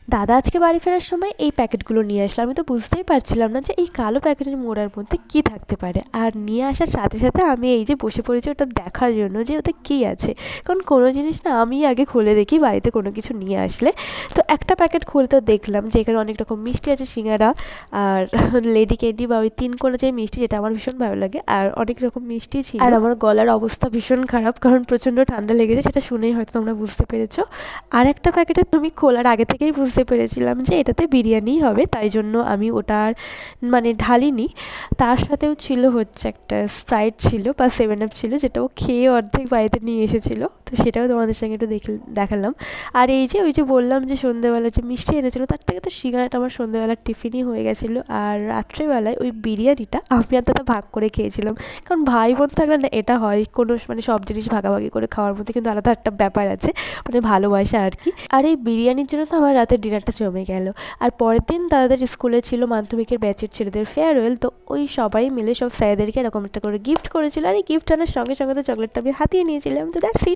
দাদা আজকে বাড়ি ফেরার সময় এই প্যাকেটগুলো নিয়ে আসলো। আমি তো বুঝতেই পারছিলাম না যে এই কালো প্যাকেটের মোড়ার মধ্যে কী থাকতে পারে। আর নিয়ে আসার সাথে সাথে আমি এই যে বসে পড়েছি ওটা দেখার জন্য যে ওতে কী আছে, কারণ কোনো জিনিস না আমি আগে খুলে দেখি বাড়িতে কোনো কিছু নিয়ে আসলে। তো একটা প্যাকেট খুলতে দেখলাম যে এখানে অনেক রকম মিষ্টি আছে, সিঙ্গারা আর লেডি ক্যান্ডি বা ওই 3 কোনা যে মিষ্টি, যেটা আমার ভীষণ ভালো লাগে, আর অনেক রকম মিষ্টি ছিল। আর আমার গলার অবস্থা ভীষণ খারাপ, কারণ প্রচণ্ড ঠান্ডা লেগেছে, সেটা শুনেই হয়তো তোমরা বুঝতে পেরেছো। আর একটা প্যাকেটে তুমি খোলার আগে থেকেই বুঝতে পেরেছিলাম যে এটাতে বিরিয়ানিই হবে, তাই জন্য আমি ওটা আর মানে ঢালিনি। তার সাথেও ছিল হচ্ছে একটা স্প্রাইট ছিল বা 7 আপ ছিল, যেটা ও খেয়ে অর্ধেক বাড়িতে নিয়ে এসেছিলো, তো সেটাও তোমাদের সঙ্গে একটু দেখালাম। আর এই যে ওই যে বললাম যে সন্ধ্যেবেলা যে মিষ্টি এনেছিলো, তার থেকে তো সিঙ্গারাটা আমার সন্ধ্যেবেলার টিফিনই হয়ে গেছিলো। আর রাত্রেবেলায় ওই বিরিয়ানিটা আমি আর দাদা ভাগ করে খেয়েছিলাম, কারণ ভাই বোন থাকলে না এটা হয়, কোনো মানে সব জিনিস ভাগাভাগি করে খাওয়ার মধ্যে কিন্তু আলাদা একটা ব্যাপার আছে, মানে ভালোবাসা আর কি। আর এই বিরিয়ানির জন্য তো আমার রাতের ডিনারটা জমে গেল। আর পরের দিন দাদাদের স্কুলে ছিল মাধ্যমিকের ব্যাচের ছেলেদের ফেয়ারওয়েল, তো ওই সবাই মিলে সব স্যারদেরকে এরকম একটা করে গিফট করেছিল। আর এই গিফট আনার সঙ্গে সঙ্গে তো চকলেটটা আমি হাতিয়ে নিয়েছিলাম, তো দ্যাটস ইট।